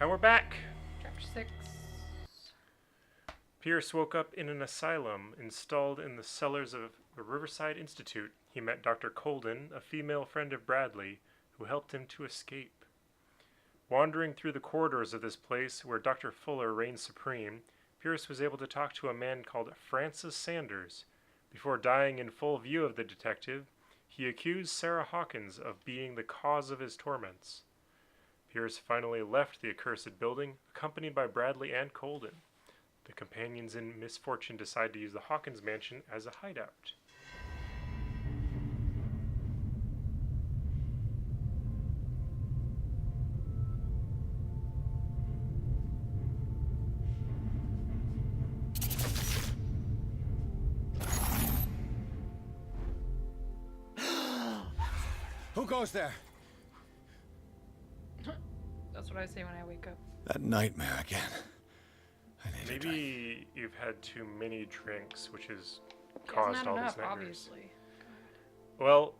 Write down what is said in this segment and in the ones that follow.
And we're back. Chapter 6. Pierce woke up in an asylum installed in the cellars of the Riverside Institute. He met Dr. Colden, a female friend of Bradley, who helped him to escape. Wandering through the corridors of this place where Dr. Fuller reigned supreme, Pierce was able to talk to a man called Francis Sanders. Before dying in full view of the detective, he accused Sarah Hawkins of being the cause of his torments. Pierce finally left the accursed building, accompanied by Bradley and Colden. The companions in misfortune decide to use the Hawkins mansion as a hideout. Who goes there? That's what I say when I wake up. That nightmare again. I need a drink. Maybe you've had too many drinks, which has It's caused not all enough, these nightmares. obviously. Well,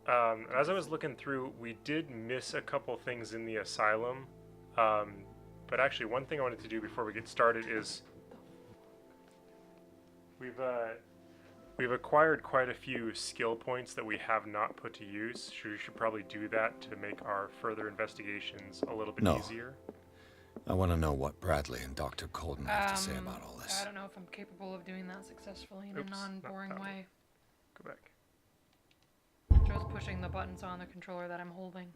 as I was looking through, we did miss a couple things in the asylum. But actually, one thing I wanted to do before we get started is we've acquired quite a few skill points that we have not put to use. So we should probably do that to make our further investigations a little bit easier. I want to know what Bradley and Dr. Colden have to say about all this. I don't know if I'm capable of doing that successfully in Oops, a non-boring not that way. Go back. Just pushing the buttons on the controller that I'm holding.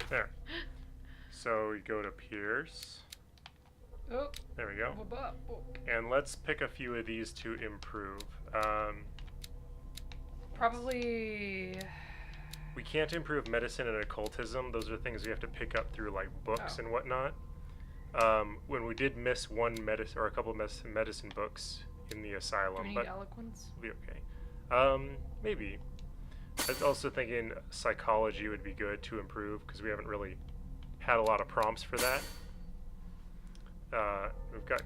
There. So we go to Pierce. Oh, There we go. oh. And let's pick a few of these to improve. Probably. We can't improve medicine and occultism. Those are things we have to pick up through like books and whatnot. When we did miss one medicine or a couple of medicine books in the Do asylum, we need but eloquence? it'll be okay. Maybe. I was also thinking psychology would be good to improve because we haven't really had a lot of prompts for that. We've got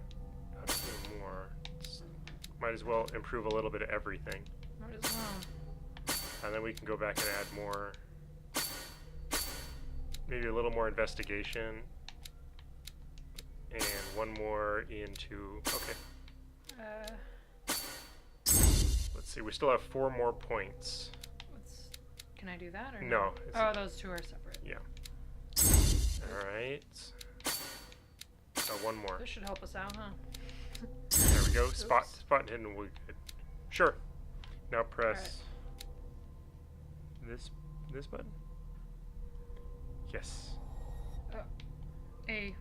a few more. Might as well improve a little bit of everything. Might as well. And then we can go back and add more, maybe a little more investigation, and one more into, okay. Let's see, we still have 4 more points. Can I do that or No. Oh, those two are separate. Yeah. Alright. One more. This should help us out, huh? There we go. Spot and hidden. We're good. Sure. Now press this button. Yes. A.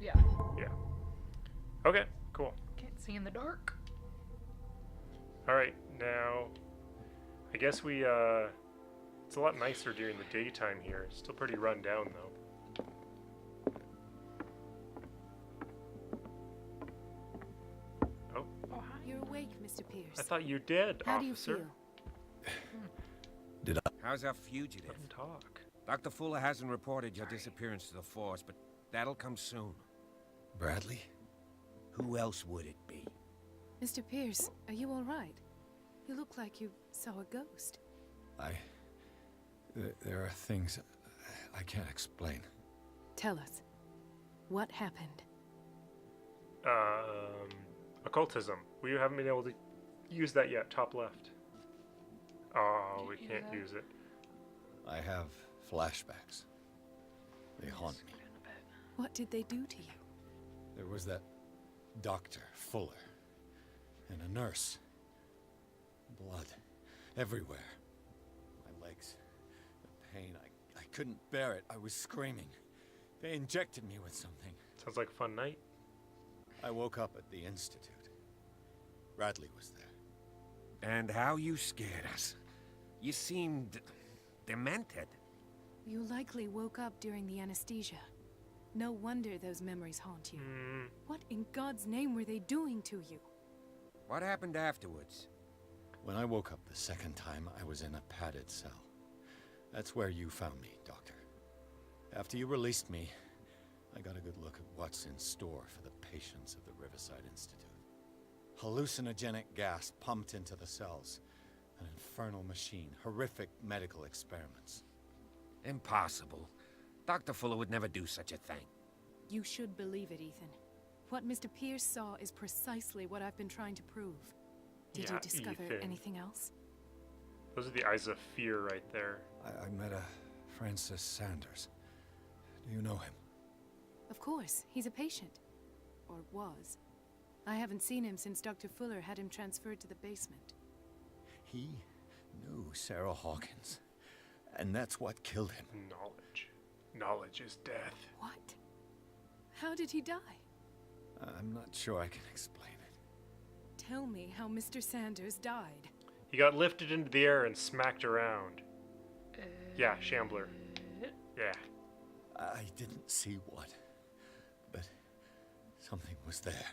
Yeah. Yeah. Okay. Cool. Can't see in the dark. All right. Now, I guess we. It's a lot nicer during the daytime here. Still pretty run down though. Oh, hi. You're awake, Mr. Pierce. I thought you did, How do you officer. feel? Did I? How's our fugitive? Let him talk. Dr. Fuller hasn't reported your disappearance to the force, but that'll come soon. Bradley? Who else would it be? Mr. Pierce, are you all right? You look like you saw a ghost. There are things I can't explain. Tell us, what happened? Occultism. We haven't been able to use that yet. Top left. Oh, we can't use it. I have flashbacks. They haunt me. What did they do to you? There was that Dr. Fuller and a nurse. Blood everywhere. My legs. The pain. I couldn't bear it. I was screaming. They injected me with something. Sounds like a fun night. I woke up at the Institute. Bradley was there. And how you scared us. You seemed demented. You likely woke up during the anesthesia. No wonder those memories haunt you. What in God's name were they doing to you? What happened afterwards? When I woke up the second time, I was in a padded cell. That's where you found me, Doctor. After you released me, I got a good look at what's in store for the patients of the Riverside Institute. Hallucinogenic gas pumped into the cells. An infernal machine. Horrific medical experiments. Impossible. Dr. Fuller would never do such a thing. You should believe it, Ethan. What Mr. Pierce saw is precisely what I've been trying to prove. Did Yeah, you discover Ethan. anything else? Those are the eyes of fear right there. I met a Francis Sanders. Do you know him? Of course, he's a patient. Or was. I haven't seen him since Dr. Fuller had him transferred to the basement. He knew Sarah Hawkins. And that's what killed him. Knowledge. Knowledge is death. What? How did he die? I'm not sure I can explain it. Tell me how Mr. Sanders died. He got lifted into the air and smacked around. Yeah, Shambler. Yeah. I didn't see what, but something was there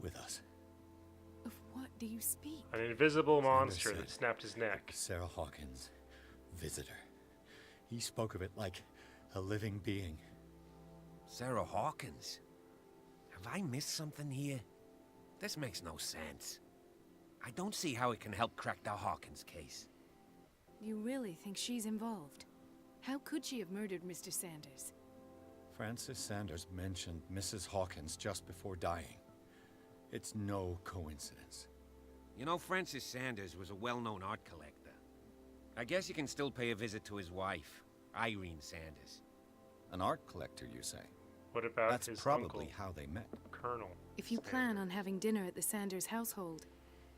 with us. Of what do you speak? An invisible Sanders monster said, that snapped his neck. Sarah Hawkins, visitor. He spoke of it like a living being. Sarah Hawkins? Have I missed something here? This makes no sense. I don't see how it can help crack the Hawkins case. You really think she's involved? How could she have murdered Mr. Sanders? Francis Sanders mentioned Mrs. Hawkins just before dying. It's no coincidence. You know, Francis Sanders was a well-known art collector. I guess you can still pay a visit to his wife, Irene Sanders. An art collector, you say? What about That's his probably uncle, how they met. Colonel? If you plan on having dinner at the Sanders household,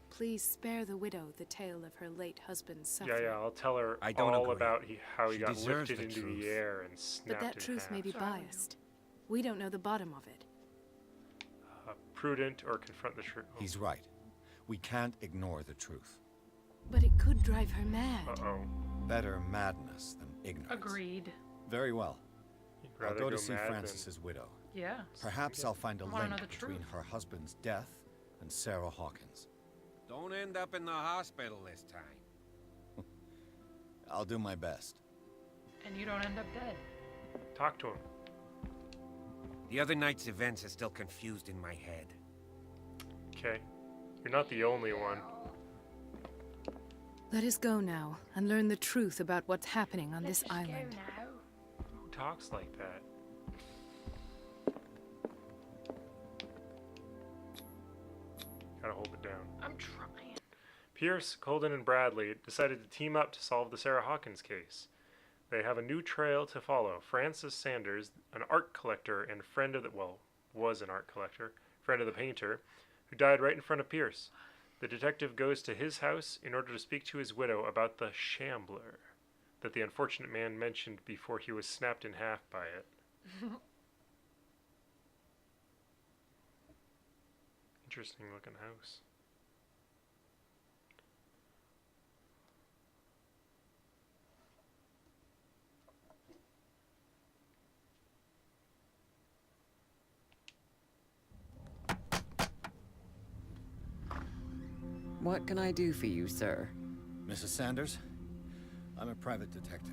please spare the widow the tale of her late husband's suffering. Yeah, I'll tell her I don't all agree. about how he She got deserves lifted the into truth. the air and snapped But that in truth may half. be biased. We don't know the bottom of it. Prudent or confront the truth. He's right. We can't ignore the truth. But it could drive her mad. Uh-oh. Better madness than ignorance. Agreed. Very well. You'd I'll rather go to see mad than- Francis's widow. Yeah. Perhaps I'll find a I wanna know link the between truth. her husband's death and Sarah Hawkins. Don't end up in the hospital this time. I'll do my best. And you don't end up dead. Talk to him. The other night's events are still confused in my head. Okay. You're not the only one. Let us go now and learn the truth about what's happening on this island. Who talks like that? Gotta hold it down. I'm trying. Pierce, Colden, and Bradley decided to team up to solve the Sarah Hawkins case. They have a new trail to follow. Francis Sanders, an art collector and friend of the, was an art collector, friend of the painter, who died right in front of Pierce. The detective goes to his house in order to speak to his widow about the Shambler that the unfortunate man mentioned before he was snapped in half by it. Interesting looking house. What can I do for you, sir? Mrs. Sanders, I'm a private detective.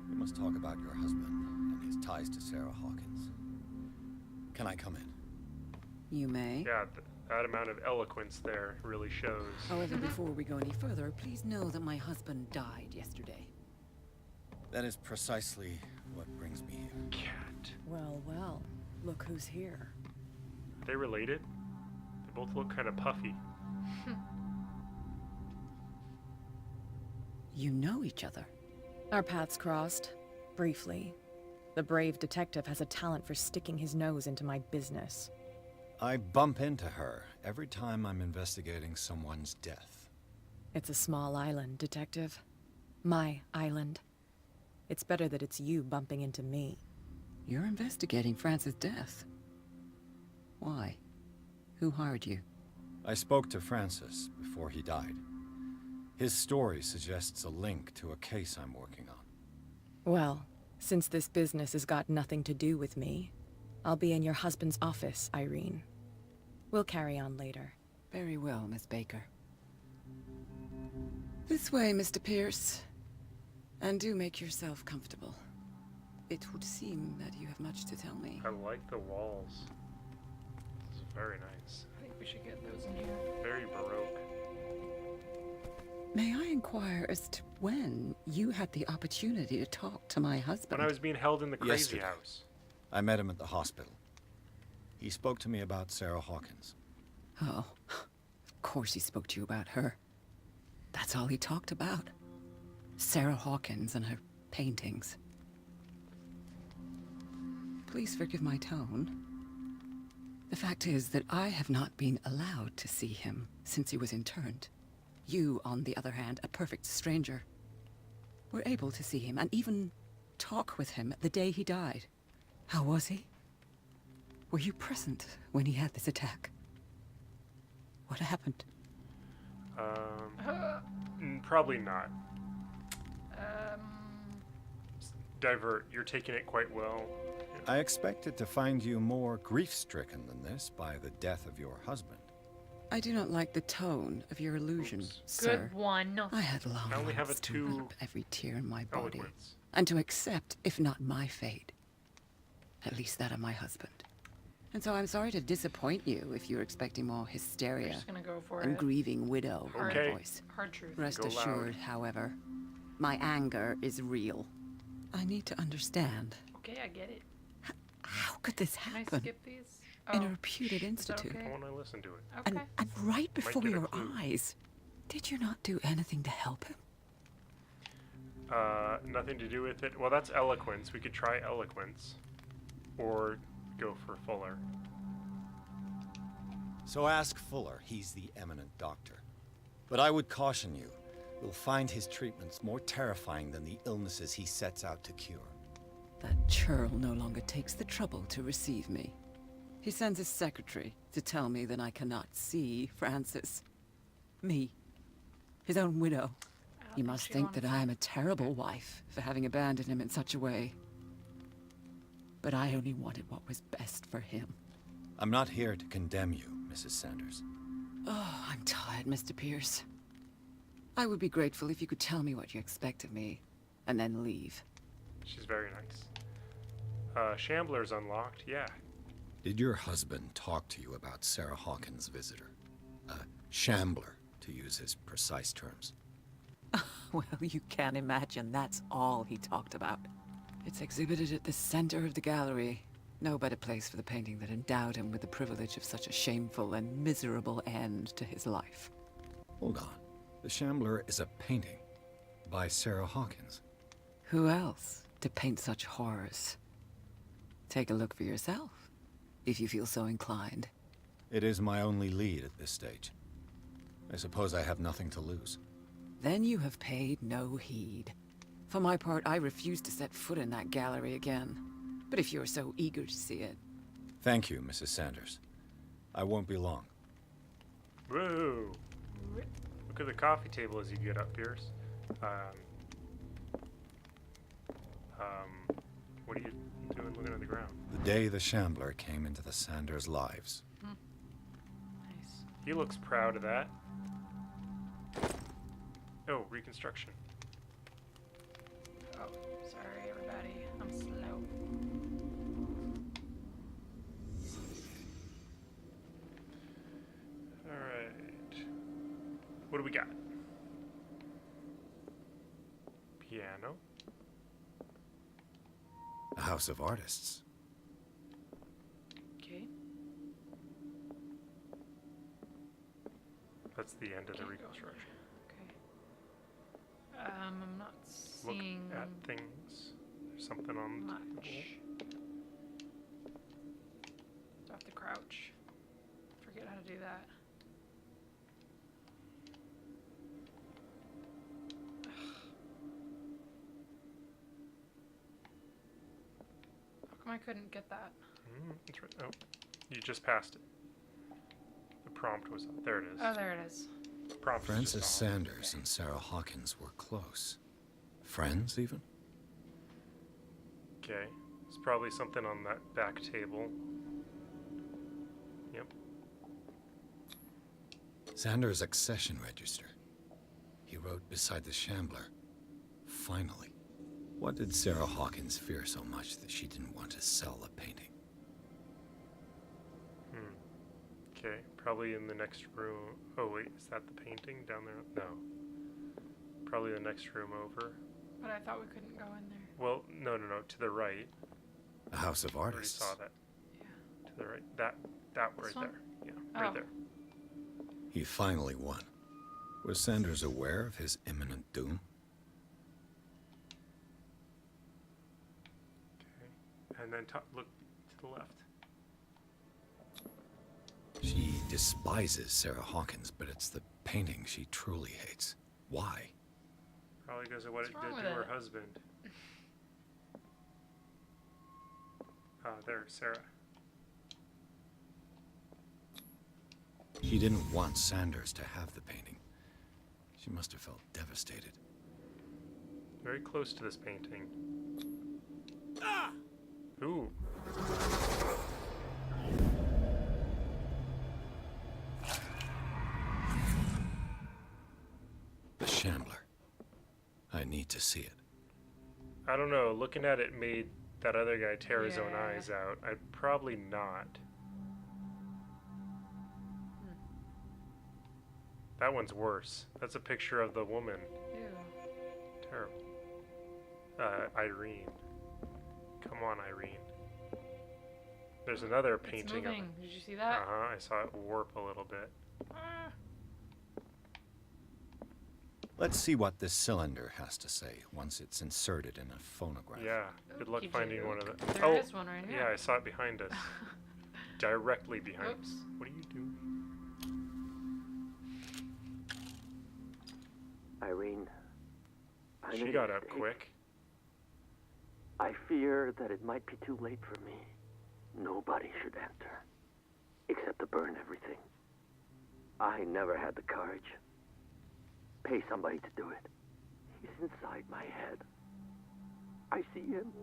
We must talk about your husband and his ties to Sarah Hawkins. Can I come in? You may. Yeah, that amount of eloquence there really shows. However, before we go any further, please know that my husband died yesterday. That is precisely what brings me here. Cat. Well, well. Look who's here. Are they related? They both look kind of puffy. You know each other. Our paths crossed, briefly. The brave detective has a talent for sticking his nose into my business. I bump into her every time I'm investigating someone's death. It's a small island, detective. My island. It's better that it's you bumping into me. You're investigating Francis' death. Why? Who hired you? I spoke to Francis before he died. His story suggests a link to a case I'm working on. Well, since this business has got nothing to do with me, I'll be in your husband's office, Irene. We'll carry on later. Very well, Miss Baker. This way, Mr. Pierce. And do make yourself comfortable. It would seem that you have much to tell me. I like the walls. It's very nice. I think we should get those in here. Very baroque. May I inquire as to when you had the opportunity to talk to my husband? When I was being held in the crazy Yesterday. house. I met him at the hospital. He spoke to me about Sarah Hawkins. Oh, of course he spoke to you about her. That's all he talked about. Sarah Hawkins and her paintings. Please forgive my tone. The fact is that I have not been allowed to see him since he was interned. You, on the other hand, a perfect stranger, were able to see him and even talk with him the day he died. How was he? Were you present when he had this attack? What happened? Probably not. Divert, you're taking it quite well. I expected to find you more grief-stricken than this by the death of your husband. I do not like the tone of your allusion, sir. Good one. I had long I only have a months to two wipe every tear in my body, Eloquence. and to accept, if not my fate, at least that of my husband. And so I'm sorry to disappoint you if you're expecting more I'm hysteria just gonna go for and it. grieving widow in Okay. your voice. Hard truth. Rest Go assured, loud. however, my anger is real. I need to understand, Okay, I get it. how could this Can I happen skip these? in a Oh, reputed is that institute? okay? I want to listen to it. Okay. And right before get a your clue. eyes? Did you not do anything to help him? Nothing to do with it. Well, that's eloquence. We could try eloquence. Or go for Fuller. So ask Fuller, he's the eminent doctor. But I would caution you, you'll find his treatments more terrifying than the illnesses he sets out to cure. That churl no longer takes the trouble to receive me. He sends his secretary to tell me that I cannot see Francis. Me. His own widow. I don't You must she think that wants I it. am a terrible wife for having abandoned him in such a way. But I only wanted what was best for him. I'm not here to condemn you, Mrs. Sanders. Oh, I'm tired, Mr. Pierce. I would be grateful if you could tell me what you expect of me, and then leave. She's very nice. Shambler's unlocked. Yeah. Did your husband talk to you about Sarah Hawkins' visitor? Shambler, to use his precise terms. Well, you can imagine that's all he talked about. It's exhibited at the center of the gallery. No better place for the painting that endowed him with the privilege of such a shameful and miserable end to his life. Hold on. The Shambler is a painting by Sarah Hawkins. Who else to paint such horrors? Take a look for yourself, if you feel so inclined. It is my only lead at this stage. I suppose I have nothing to lose. Then you have paid no heed. For my part, I refuse to set foot in that gallery again. But if you're so eager to see it... Thank you, Mrs. Sanders. I won't be long. Whoa. Look at the coffee table as you get up, Pierce. What are you doing looking at the ground? The day the Shambler came into the Sanders' lives. Nice. He looks proud of that. Oh, reconstruction. Oh, sorry everybody. I'm slow. Alright. What do we got? Piano. A house of artists. Okay. That's the end of the Can't go reconstruction. Okay. I'm not Look seeing at things. There's something on the much. table. Do I have to crouch? Forget how to do that. How come I couldn't get that? That's right. Oh, you just passed it. The prompt was up. There it is. Oh, there it is. The prompt is Francis just on. Sanders and Sarah Hawkins were close. Friends, even? Okay. It's probably something on that back table. Yep. Sanders' accession register. He wrote beside the Shambler, "Finally." What did Sarah Hawkins fear so much that she didn't want to sell the painting? Okay. Probably in the next room. Oh, wait. Is that the painting down there? No. Probably the next room over. But I thought we couldn't go in there. Well, no. To the right. A house of I already artists. saw that. Yeah. To the right. That right This one? there. Yeah, right Oh. there. He finally won. Was Sanders aware of his imminent doom? Okay. And then look to the left. She despises Sarah Hawkins, but it's the painting she truly hates. Why? Probably because of what What's it wrong did with to her it? husband. There, Sarah. She didn't want Sanders to have the painting. She must have felt devastated. Very close to this painting. Ooh. The Shambler. I need to see it. I don't know. Looking at it made that other guy tear his own Yeah. eyes out. I'd probably not. That one's worse. That's a picture of the woman. Ew. Terrible. Irene. Come on, Irene. There's another It's painting of moving. it. Did you see that? I saw it warp a little bit. Ah. Let's see what this cylinder has to say once it's inserted in a phonograph. Yeah. Good luck Okey finding one of doke. the. There is one right here. Yeah, I saw it behind us. Directly behind Oops. us. What are you doing? Irene, I She made a got up mistake. quick. I fear that it might be too late for me. Nobody should enter, except to burn everything. I never had the courage. Pay somebody to do it. He's inside my head. I see him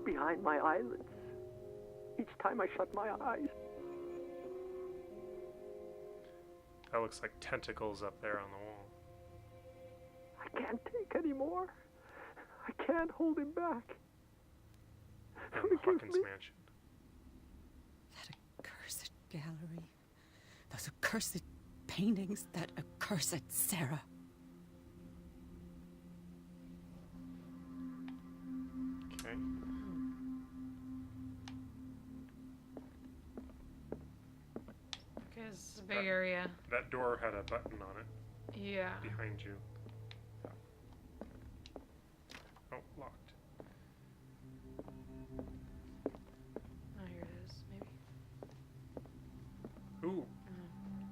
behind my eyelids. Each time I shut my eyes. That looks like tentacles up there on the wall. I can't take any more. I can't hold him back. In Forgive Hawkins me. mansion. That accursed gallery. Those accursed paintings. That accursed Sarah. Okay. Okay, this is a big area. That door had a button on it Yeah. behind you. Oh, locked. Oh, here it is. Maybe. Ooh,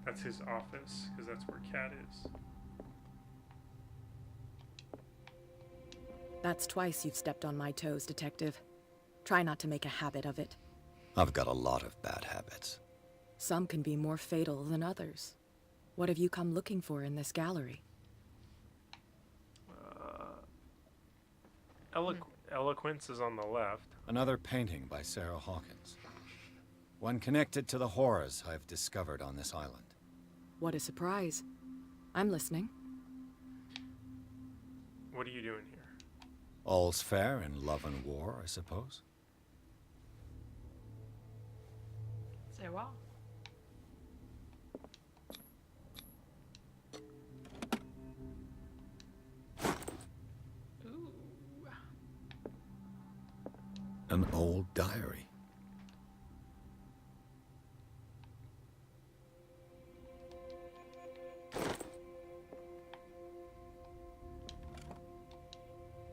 that's his office, because that's where Cat is. That's twice you've stepped on my toes, Detective. Try not to make a habit of it. I've got a lot of bad habits. Some can be more fatal than others. What have you come looking for in this gallery? Eloquence is on the left. Another painting by Sarah Hawkins. One connected to the horrors I've discovered on this island. What a surprise. I'm listening. What are you doing here? All's fair in love and war, I suppose. Say what? Ooh. An old diary.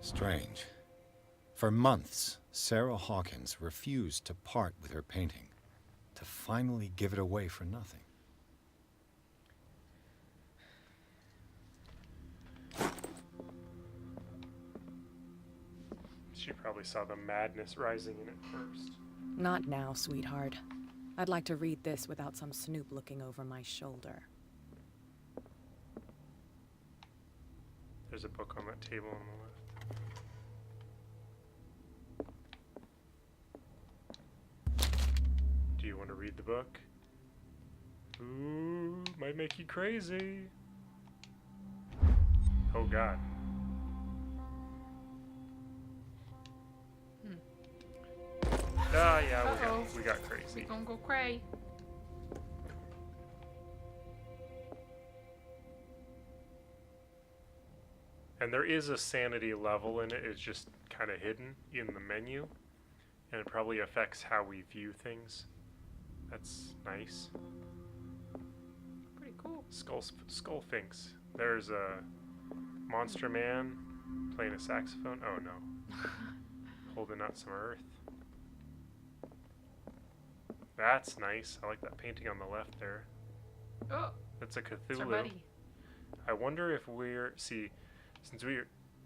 Strange. For months, Sarah Hawkins refused to part with her painting, to finally give it away for nothing. She probably saw the madness rising in it first. Not now, sweetheart. I'd like to read this without some snoop looking over my shoulder. There's a book on that table on the left. Do you want to read the book? Ooh, might make you crazy. Oh God. Ah, yeah, Uh-oh. we got We crazy. gonna go cray. And there is a sanity level in it. It's just kind of hidden in the menu. And it probably affects how we view things. That's nice. Pretty cool. Skull Finks. There's a monster man playing a saxophone. Oh no. Holding out some earth. That's nice. I like that painting on the left there. Oh, That's a it's our Cthulhu. buddy. I wonder if since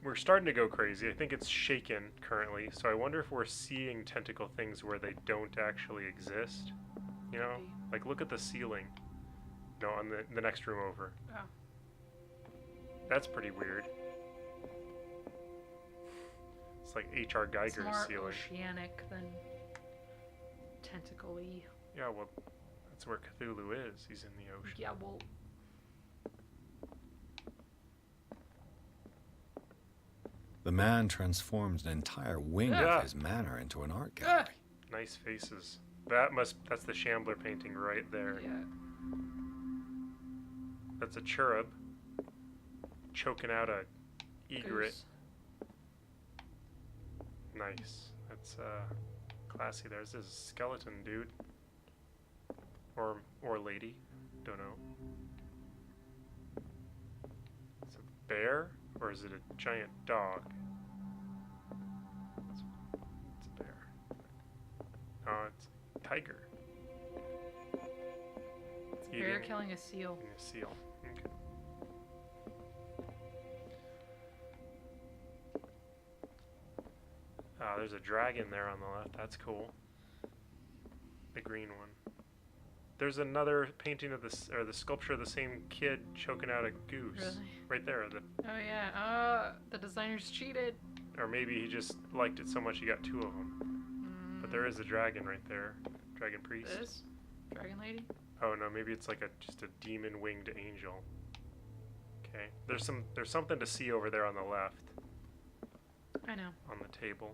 we're starting to go crazy. I think it's shaken currently, so I wonder if we're seeing tentacle things where they don't actually exist. You know, Maybe. like look at the ceiling. No, on the next room over. Oh. That's pretty weird. It's like H.R. It's Geiger's more ceiling. oceanic than tentacle-y. Yeah, well, that's where Cthulhu is. He's in the ocean. Yeah, well, The man transforms an entire wing Yeah. of his manor into an art gallery. Nice faces. That's the Shambler painting right there. yeah. That's a cherub choking out a egret. Goose. Nice. That's classy. There's this skeleton dude. Or lady. Don't know. It's a bear? Or is it a giant dog? It's a bear. No, it's a tiger. It's Bear eating killing a seal. a seal. Okay. Ah, there's a dragon there on the left. That's cool. The green one. There's another painting of this, or the sculpture of the same kid choking out a goose. Really? Right there. Oh yeah. The designers cheated. Or maybe he just liked it so much he got two of them. But there is a dragon right there. Dragon priest. This dragon lady. Oh no, maybe it's like just a demon-winged angel. Okay. There's something to see over there on the left. I know. On the table.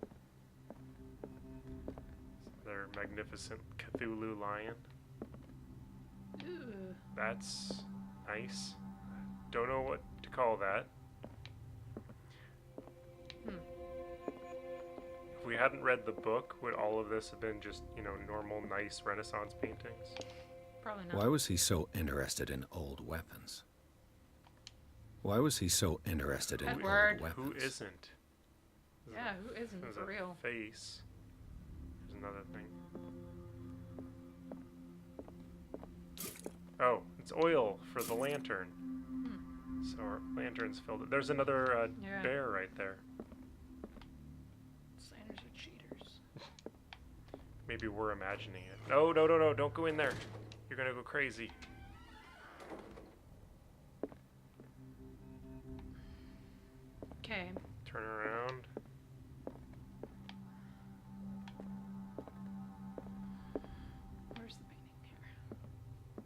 Their magnificent Cthulhu lion. Ooh. That's nice. Don't know what to call that. If we hadn't read the book, would all of this have been just, normal, nice Renaissance paintings? Probably not. Why was he so interested in old weapons? Why was he so interested in Edward. old weapons? Who isn't? Yeah, who isn't There's for a real? face. There's another thing. Oh, it's oil for the lantern. So our lantern's filled. There's another Yeah. bear right there. Designers are cheaters. Maybe we're imagining it. No, no, no, no, don't go in there. You're gonna go crazy. Okay. Turn around. Where's the painting here?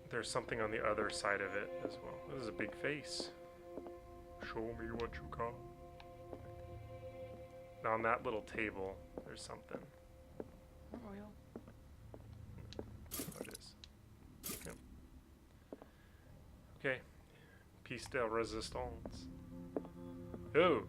There's something on the other side of it as well. This is a big face. Show me what you got. On that little table, there's something. Oil. What is? Yep. Okay. Piece de resistance. Ooh.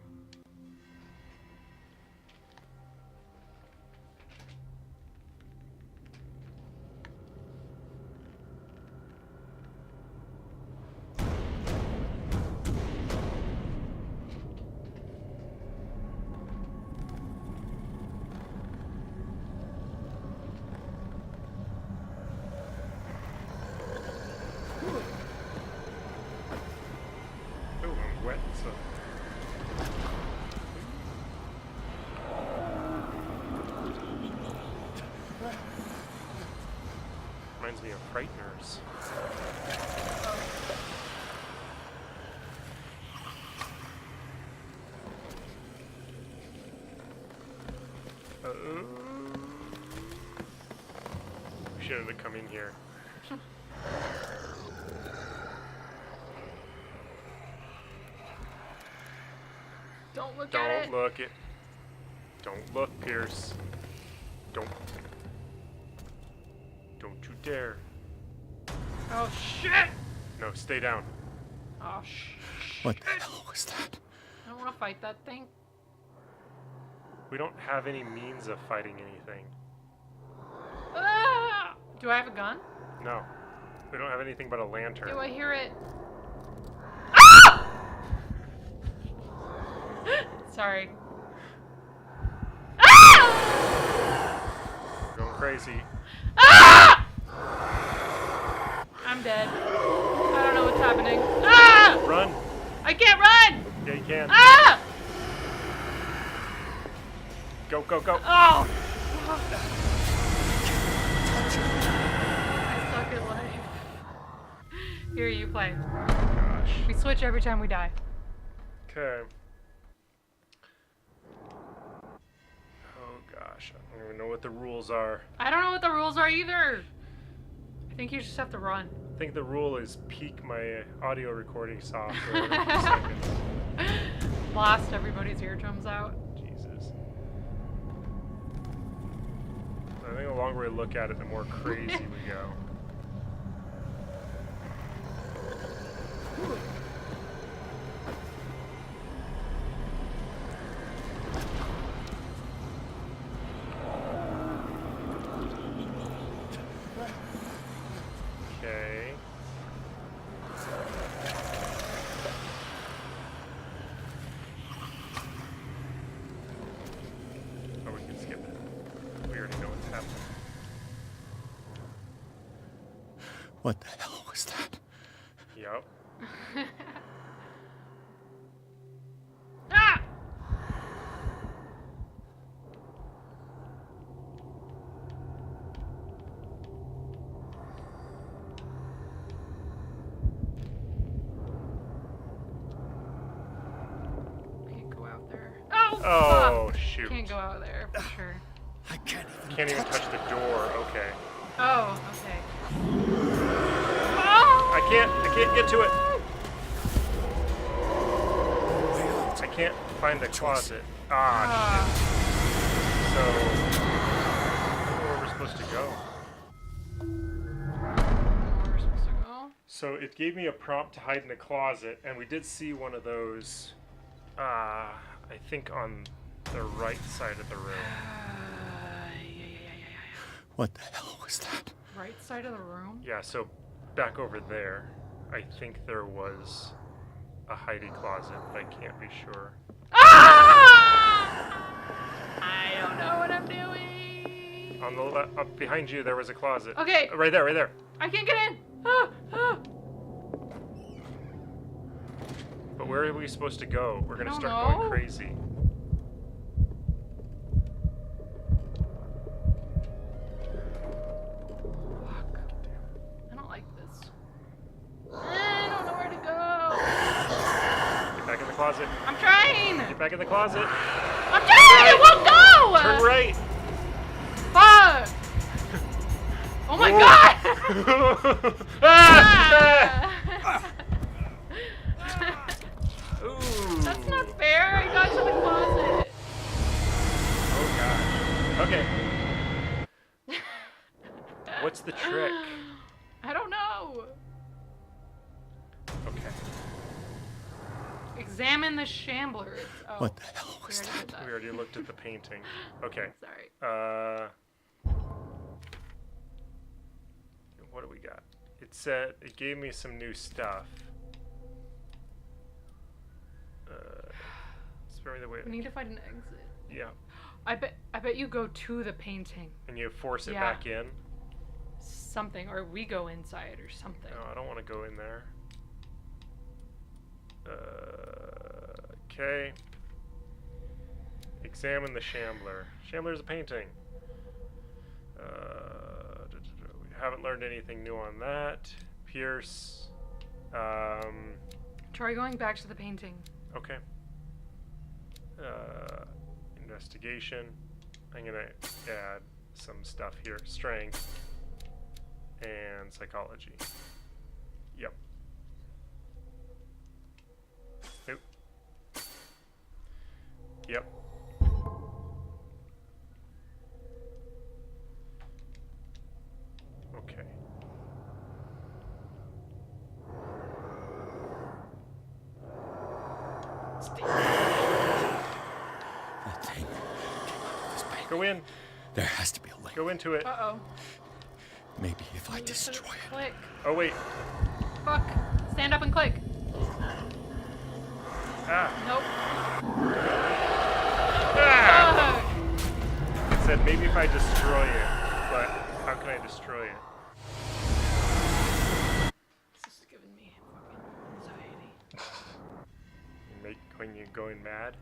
Ooh, I'm wet, so. Reminds me of Frighteners. We should have come in here. Don't look at it. Don't look it. Don't look, Pierce. Don't you dare. Oh shit! No, stay down. Oh shit! What the hell was that? I don't want to fight that thing. We don't have any means of fighting anything. Ah! Do I have a gun? No. We don't have anything but a lantern. Do I hear it? Ah! Sorry. Ah! Going crazy. Ah! I'm dead. I don't know what's happening. Ah! Run! I can't run! Yeah, you can. Ah! Go, go, go. Oh! I suck at life. Here, you play. Gosh. We switch every time we die. Okay. Oh gosh, I don't even know what the rules are. I don't know what the rules are either. I think you just have to run. I think the rule is peak my audio recording software every few seconds. Blast everybody's eardrums out. Jesus. I think the longer we look at it, the more crazy we go. Okay. Oh, we can skip it. We already know what's happening. What the hell was that? Yup. Ah! Can't go out there. Oh! Oh, fuck. shoot. Can't go out there for sure. I can't even. Can't even touch the door. Okay. Oh, okay. Oh! I can't get to it. Wait, I can't find the closet. Ah, Ah. shit. So, I don't know where we're supposed to go. Where we're supposed to go? So it gave me a prompt to hide in a closet, and we did see one of those, I think on the right side of the room. What the hell was that? Right side of the room? Yeah, so back over there, I think there was a hidey closet, but I can't be sure. Ah! I don't know what I'm doing. On the up behind you, there was a closet. Okay. Right there, right there. I can't get in. Ah, ah. But where are we supposed to go? We're gonna don't start know. going crazy. Fuck. I don't like this. I don't know where to go. Get back in the closet. I'm trying. Get back in the closet. I'm trying. It won't go. Turn right. Fuck. Oh my Whoa. god. Ah! Ah. Ooh. That's not fair. I got to the closet. Oh gosh. Okay. What's the trick? I don't know. Okay. Examine the Shambler. Oh, What the hell was we already did that? We already looked at the painting. Okay. Sorry. What do we got? It said it gave me some new stuff. Spare me the way. We need to find an exit. Yeah. I bet you go to the painting. And you force it Yeah. back in. Something, or we go inside or something. No, I don't want to go in there. Okay. Examine the Shambler. Shambler's a painting. We haven't learned anything new on that. Pierce. Try going back to the painting. Okay. Investigation. I'm gonna add some stuff here. Strength. And psychology. Yep. Nope. Yep. Okay. That thing Go in. There has to be a link. Go into it. Uh-oh. Maybe if I You should destroy it. click. Oh, wait. Fuck. Stand up and click. Ah. Nope. Ah! Fuck. It said maybe if I destroy it. But how can I destroy it? This is giving me fucking anxiety. When you're going mad?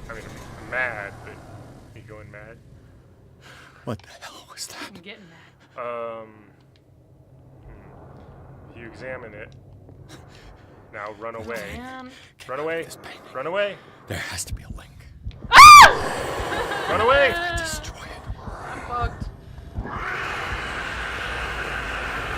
I mean, I'm mad, but you going mad? What the hell was that? I'm getting that. If you examine it, now run away. Man. Run away. This painting. Run away. There has to be a link. Run away. Destroy it. I'm fucked.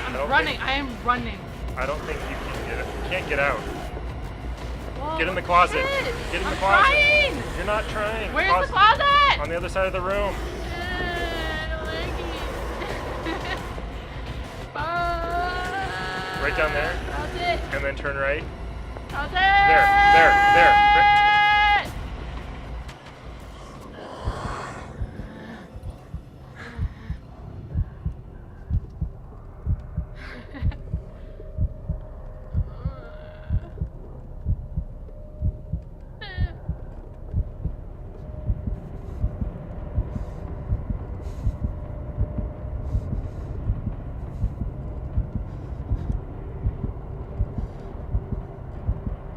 I'm don't running. I am running. I don't think you can get it. You can't get out. Whoa, Get in the what's closet. this? Get in the I'm closet. trying. You're not trying. Where's the closet? On the other side of the room. I don't like it. Fuck. Right down there. That's it. And then turn right. That's it. There. Right.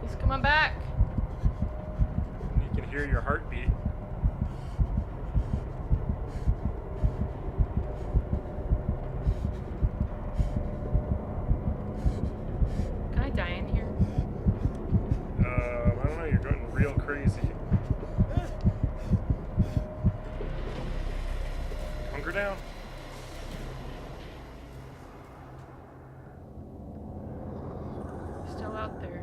He's coming back. You can hear your heartbeat. Can I die in here? I don't know. You're going real crazy. Hunker down. Still out there.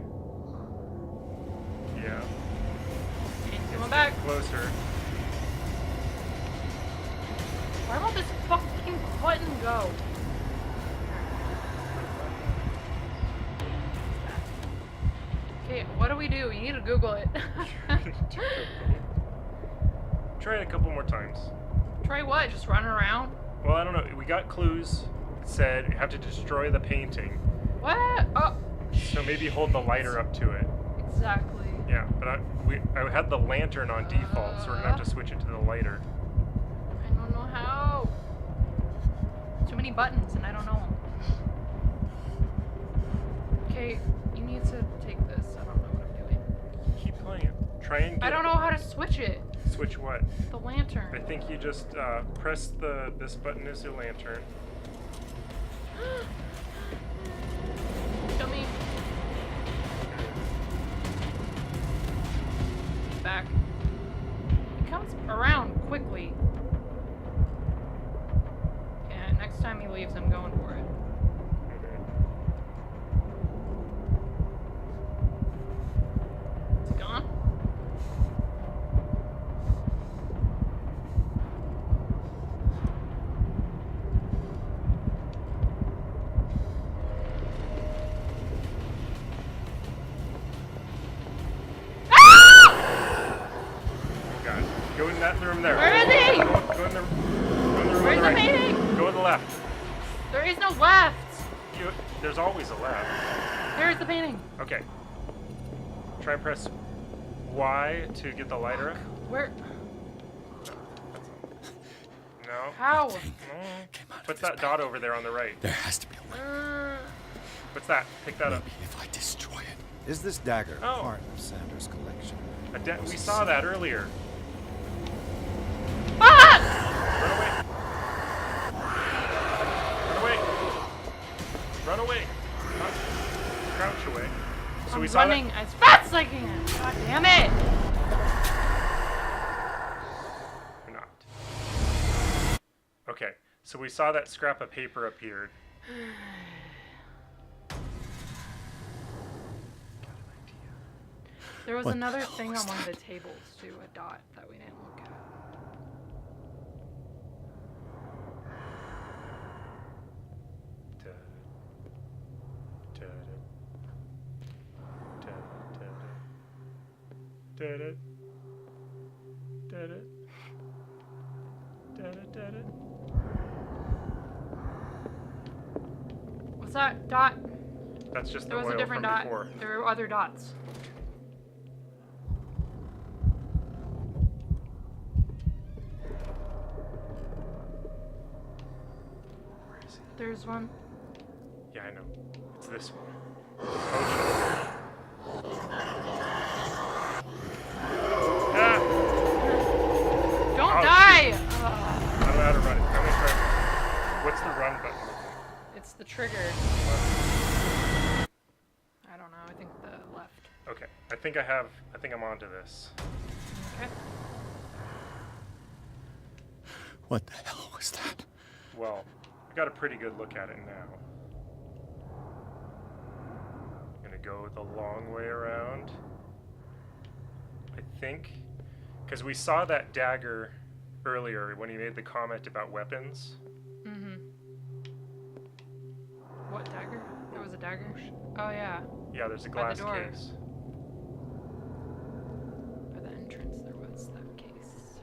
Yeah. And he's It's coming back. getting closer. Why won't this fucking button go? Okay, what do we do? You need to Google it. Try it a couple more times. Try what? Just running around? Well, I don't know. We got clues. It said you have to destroy the painting. What? Oh, So maybe hold the lighter up to it. exactly. Yeah, but I had the lantern on default, so we're gonna have to switch it to the lighter. I don't know how. Too many buttons and I don't know them. Okay, you need to take this. I don't know what I'm doing. Keep playing. Try and get I don't know how to switch it. Switch what? The I lantern. think you just press this button is your lantern. Show me. Back. It comes around quickly. And next time he leaves, I'm going for it. Is it gone? Got it. Go in that room there. Where is he? Go in the room Where's on the the right. painting? Go to the left. There is no left. There's always a left. There's the painting. Okay. Try and press Y to get the lighter up. Where? No. How? Thing No. came out of Put this that dot over there on the right. There has to be a link. What's that? Pick that up. Maybe if I destroy it. Is this dagger Oh. part of Sanders' collection? We saw that earlier. Ah! Run away. Run away. Not crouch away. So I'm we saw running as fast as I can. God damn it! Or not. Okay. So we saw that scrap of paper appeared. There was What the another hell thing was on one of that? the tables too, a dot that we didn't look at. that dot? That's just the There was oil a different from dot. before. There were other dots. Where is it? There's one. Yeah, I know. It's this one. Oh, ah! Don't Oh, die! shoot. I'm out of running. I'm gonna try. What's the run button? It's the trigger. I don't know. I think the left. Okay. I think I'm onto this. Okay. What the hell was that? Well, I got a pretty good look at it now. I'm gonna go the long way around. I think. Because we saw that dagger earlier when he made the comment about weapons. Mm-hmm. What dagger? There was a dagger? Oh, yeah. Yeah, there's a By the glass door. case. By the entrance, there was that case.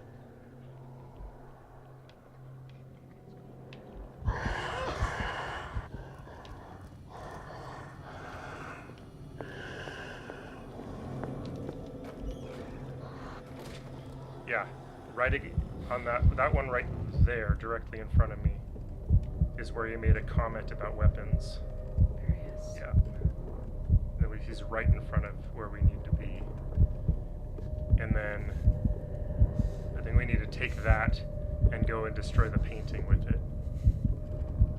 Yeah, on that one right there, directly in front of me, is where he made a comment about weapons. There he is. Yeah. He's right in front of where we need to be. And then I think we need to take that and go and destroy the painting with it.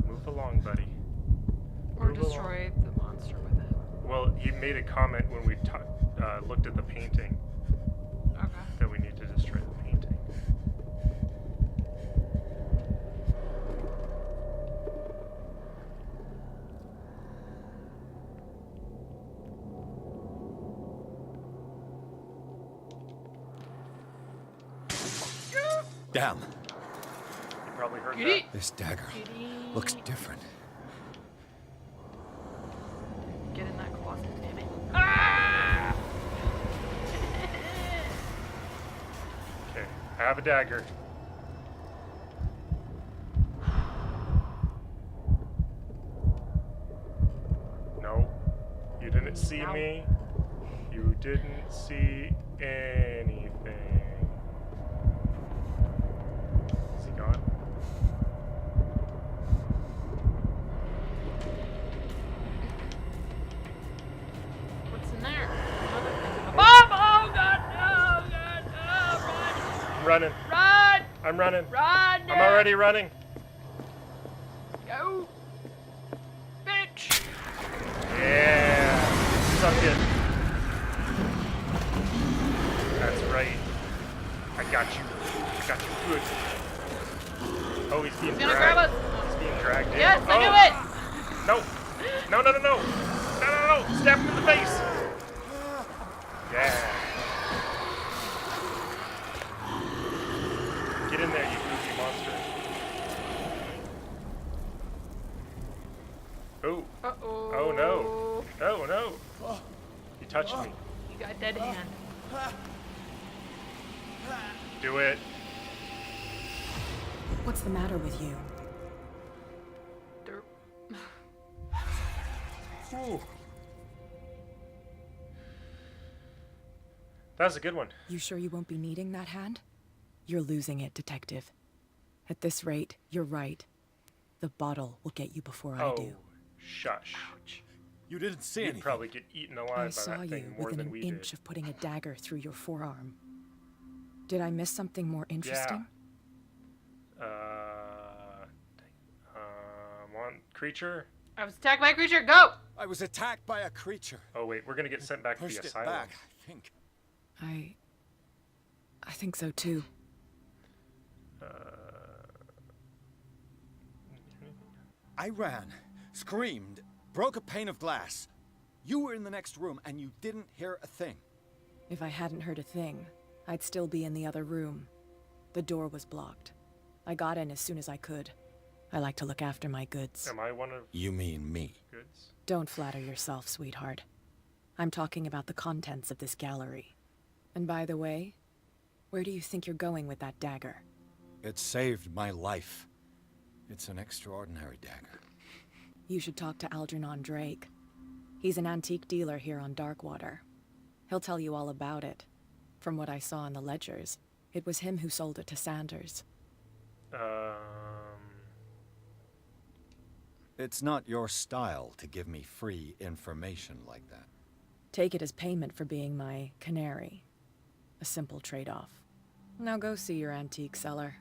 Move along, buddy. Or Move along. destroy the monster with it. Well, he made a comment when we looked at the painting Okay. that we need to destroy the painting. Damn, You probably heard Giddy. that. this dagger Giddy. looks different. Get in that closet, damn it. Ah! Okay, I have a dagger. No, you didn't see No. me. You didn't see anything. Is he gone? What's in there? Another thing. A bomb! Oh, God, no! God, no! I'm running. Run! I'm running. Run! I'm already running. Go! Bitch! Yeah. Suck it. That's right. I got you. I got you good. Oh, he's being He's gonna dragged. grab us. He's being dragged in. Yes, I oh. knew it! No. No, no, no, no. No, no, no. Stab him in the face. Yeah. Get in there, you goofy monster. Oh. Uh-oh. Oh, no. Oh, no. You touched me. You got dead hand. Do it. What's the matter with you? Derp. Ooh. That was a good one. You sure you won't be needing that hand? You're losing it, Detective. At this rate, you're right. The bottle will get you before I Oh, do. shush. You didn't see You'd anything. probably get eaten I alive by saw that you thing more within than an we inch did. of putting a dagger through your forearm. Did I miss something more interesting? One creature. I was attacked by a creature. Go! I was attacked by a creature. Oh wait, we're gonna get sent back to Pushed the it asylum. back, I think. I think so too. I ran, screamed, broke a pane of glass. You were in the next room and you didn't hear a thing. If I hadn't heard a thing, I'd still be in the other room. The door was blocked. I got in as soon as I could. I like to look after my goods. Am I one of You mean me? goods? Don't flatter yourself, sweetheart. I'm talking about the contents of this gallery. And by the way, where do you think you're going with that dagger? It saved my life. It's an extraordinary dagger. You should talk to Algernon Drake. He's an antique dealer here on Darkwater. He'll tell you all about it. From what I saw in the ledgers, it was him who sold it to Sanders. It's not your style to give me free information like that. Take it as payment for being my canary. A simple trade-off. Now go see your antique seller.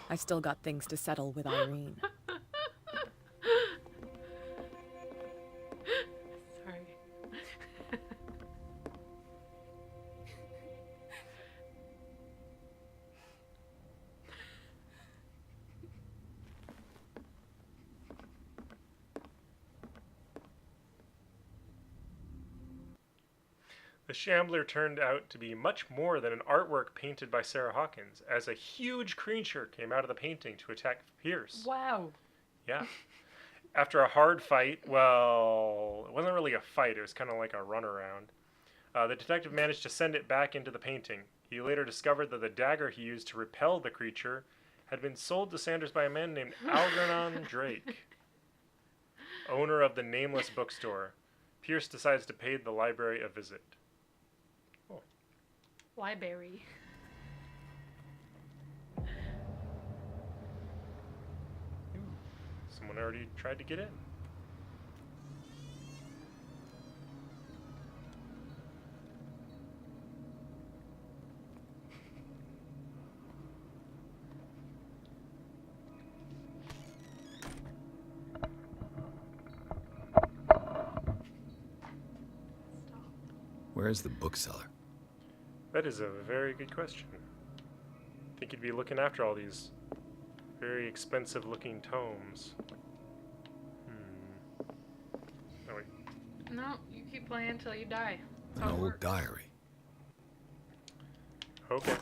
I still got things to settle with Irene. Sorry. The Shambler turned out to be much more than an artwork painted by Sarah Hawkins, as a huge creature came out of the painting to attack Pierce. Wow. Yeah. After a hard fight, well, it wasn't really a fight, it was kind of like a runaround. The detective managed to send it back into the painting. He later discovered that the dagger he used to repel the creature had been sold to Sanders by a man named Algernon Drake, owner of the nameless bookstore. Pierce decides to pay the library a visit. Library. Someone already tried to get in. Where's the bookseller? That is a very good question. I think you'd be looking after all these very expensive looking tomes. Oh wait. No, you keep playing until you die. That's An how it old works. diary. Okay.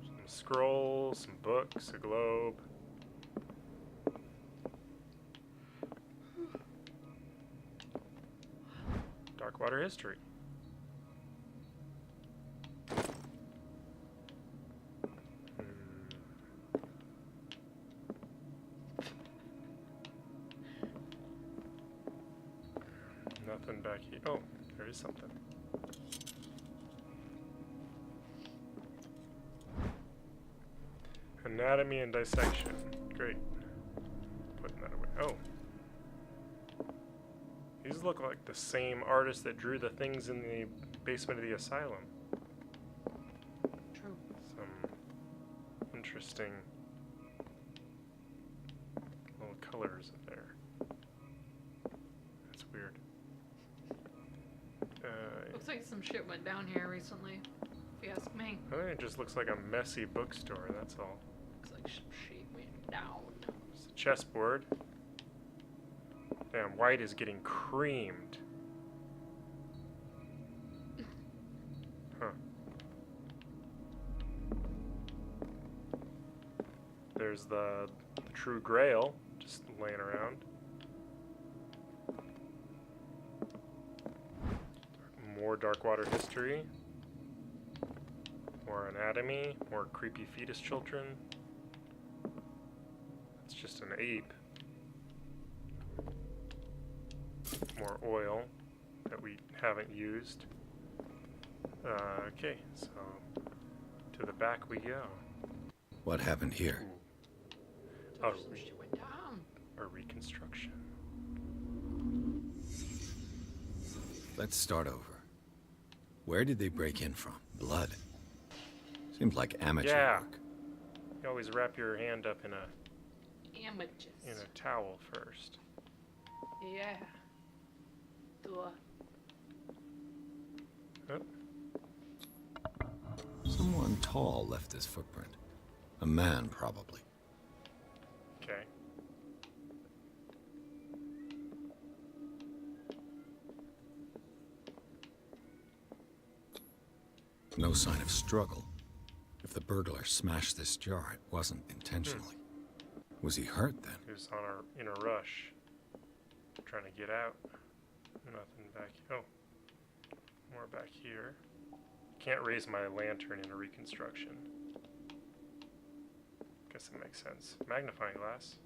Some scrolls, some books, a globe. Darkwater history. Nothing back here. Oh, there is something. Anatomy and dissection. Great. Putting that away. Oh. These look like the same artist that drew the things in the basement of the asylum. True. Some interesting little colors in there. That's weird. Looks like some shit went down here recently, if you ask me. I think it just looks like a messy bookstore, that's all. Looks like some shit went down. It's a chessboard. Damn, White is getting creamed. Huh. There's the True Grail just laying around. More Darkwater history. More anatomy. More creepy fetus children. It's just an ape. More oil that we haven't used. Okay, so to the back we go. What happened here? A, Some shit went down. a reconstruction. Let's start over. Where did they break in from? Blood. Seems like amateur Yeah. work. You always wrap your hand up in a Amateurs. towel first. Yeah. Duh. Oh, Someone tall left this footprint. A man, probably. okay. No sign of struggle. If the burglar smashed this jar, it wasn't intentionally. Was he hurt then? He was in a rush. Trying to get out. Nothing back. Oh. More back here. Can't raise my lantern in a reconstruction. Guess that makes sense. Magnifying glass.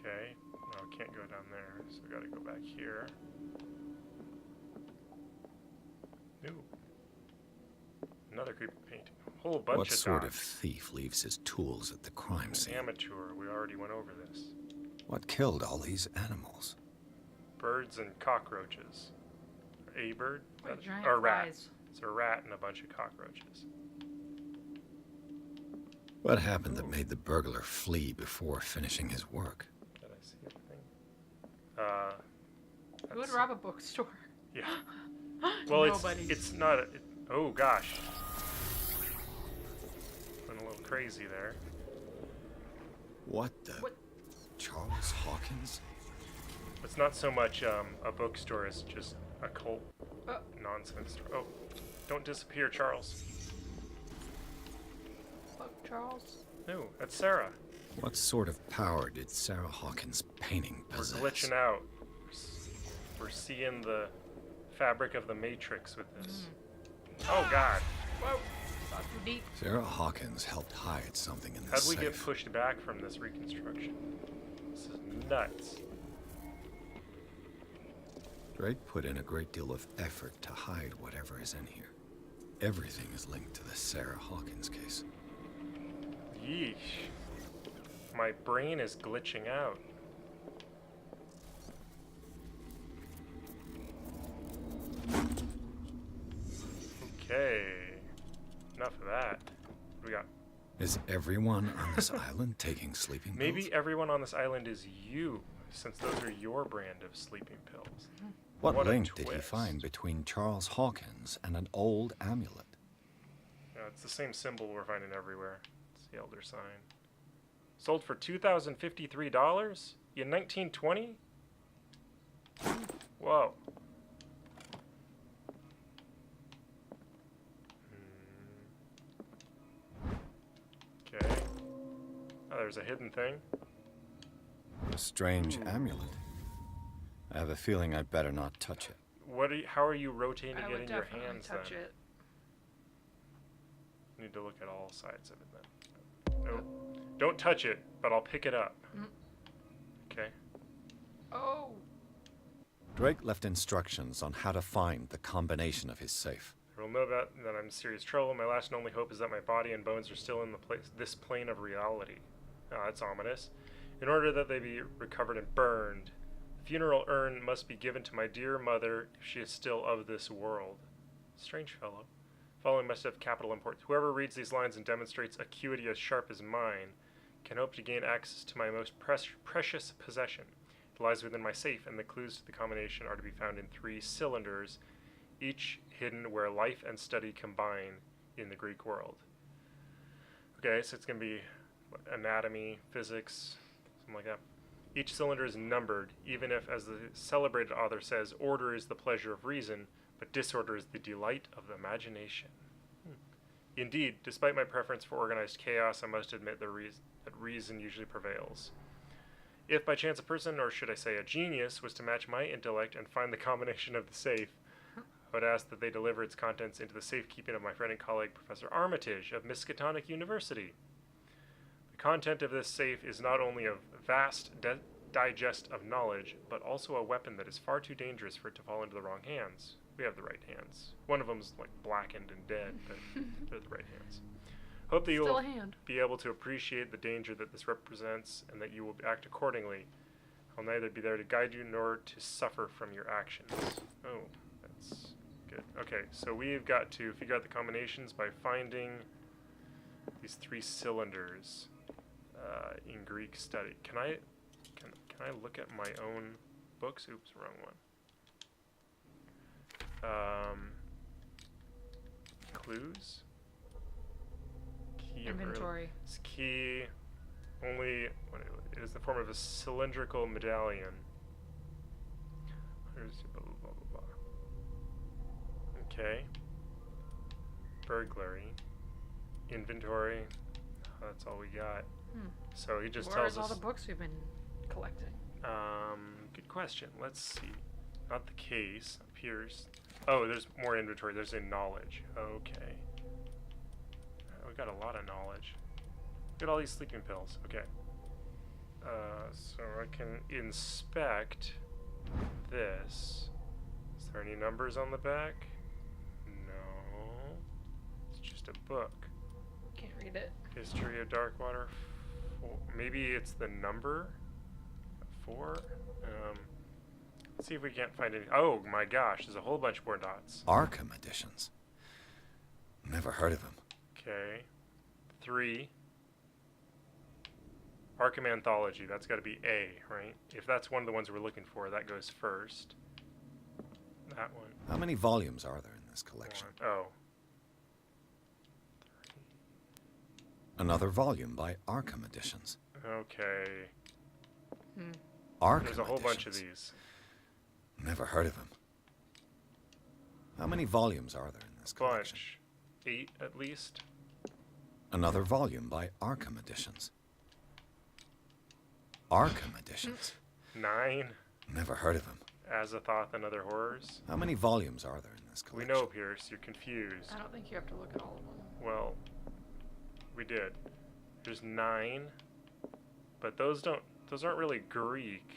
Okay. No, can't go down there, so we gotta go back here. Ooh. Another creepy painting. A whole bunch What of sort of dots. thief leaves his tools at the crime An scene? amateur. We already went over this. What killed all these animals? Birds and cockroaches. A bird? Like giant Or a rat. flies. It's a rat and a bunch of cockroaches. What happened that made the burglar flee before finishing his work? Did I see anything? Who would That's- rob a bookstore? Yeah. Well, Nobody. it's not. Oh gosh. Went a little crazy there. What the? What? Charles Hawkins? It's not so much a bookstore as just a cult Oh. nonsense. Oh, don't disappear, Charles. Fuck Charles. No, that's Sarah. What sort of power did Sarah Hawkins' painting possess? We're glitching out. We're seeing the fabric of the Matrix with this. Oh God. Whoa. Thought too deep. Sarah Hawkins helped hide something in the How do we safe. get pushed back from this reconstruction? This is nuts. Drake put in a great deal of effort to hide whatever is in here. Everything is linked to the Sarah Hawkins case. Yeesh. My brain is glitching out. Okay. Enough of that. What do we got? Is everyone on this island taking sleeping pills? Maybe everyone on this island is you, since those are your brand of sleeping pills. What What a link did he twist. find between Charles Hawkins and an old amulet? No, it's the same symbol we're finding everywhere. It's the Elder Sign. Sold for $2,053 in 1920? Whoa. Okay. Oh, there's a hidden thing. A strange amulet. I have a feeling I'd better not touch it. What are you, how are you rotating I it would in your definitely hands touch then? it. Need to look at all sides of it then. Nope. Don't touch it, but I'll pick it up. Mm. Okay. Oh. Drake left instructions on how to find the combination of his safe. There will know that I'm in serious trouble. My last and only hope is that my body and bones are still in this plane of reality. Oh, that's ominous. In order that they be recovered and burned, the funeral urn must be given to my dear mother if she is still of this world. Strange fellow. Following must have capital importance. Whoever reads these lines and demonstrates acuity as sharp as mine can hope to gain access to my most precious possession. It lies within my safe, and the clues to the combination are to be found in 3 cylinders, each hidden where life and study combine in the Greek world. Okay, so it's going to be what, anatomy, physics, something like that. Each cylinder is numbered, even if, as the celebrated author says, order is the pleasure of reason, but disorder is the delight of the imagination. Indeed, despite my preference for organized chaos, I must admit that reason usually prevails. If by chance a person, or should I say a genius, was to match my intellect and find the combination of the safe, I would ask that they deliver its contents into the safekeeping of my friend and colleague, Professor Armitage of Miskatonic University. The content of this safe is not only a vast digest of knowledge, but also a weapon that is far too dangerous for it to fall into the wrong hands. We have the right hands. One of them's like blackened and dead, but they're the right hands. Hope that you Still will a hand. be able to appreciate the danger that this represents and that you will act accordingly. I'll neither be there to guide you nor to suffer from your actions. Oh, that's good. Okay, so we've got to figure out the combinations by finding these 3 cylinders in Greek study. Can I look at my own books? Oops, wrong one. Clues? Key of Inventory. It's key only when it is the form of a cylindrical medallion. Here's blah blah blah blah blah. Okay. Burglary. Inventory. That's all we got. So he just Where's tells all us. the books we've been collecting? Good question. Let's see. Not the case. Appears. Oh, there's more inventory. There's in knowledge. Okay. We got a lot of knowledge. Look at all these sleeping pills. Okay. So I can inspect this. Is there any numbers on the back? No. It's just a book. Can't read it. History of Darkwater. Maybe it's the number? 4? Let's see if we can't find any. Oh my gosh, there's a whole bunch more dots. Arkham editions. Never heard of him. Okay. 3. Arkham Anthology. That's got to be A, right? If that's one of the ones we're looking for, that goes first. That one. How many volumes are there in this collection? Oh. Another volume by Arkham editions. Okay. Arkham There's a whole bunch of editions. these. Never heard of him. How many volumes are there in this collection? Bunch. 8 at least. Another volume by Arkham editions. Arkham editions. 9. Never heard of him. Azathoth and Other Horrors. How many volumes are there in this We collection? know, Pierce, you're confused. I don't think you have to look at all of them. Well, we did. There's 9, but those aren't really Greek.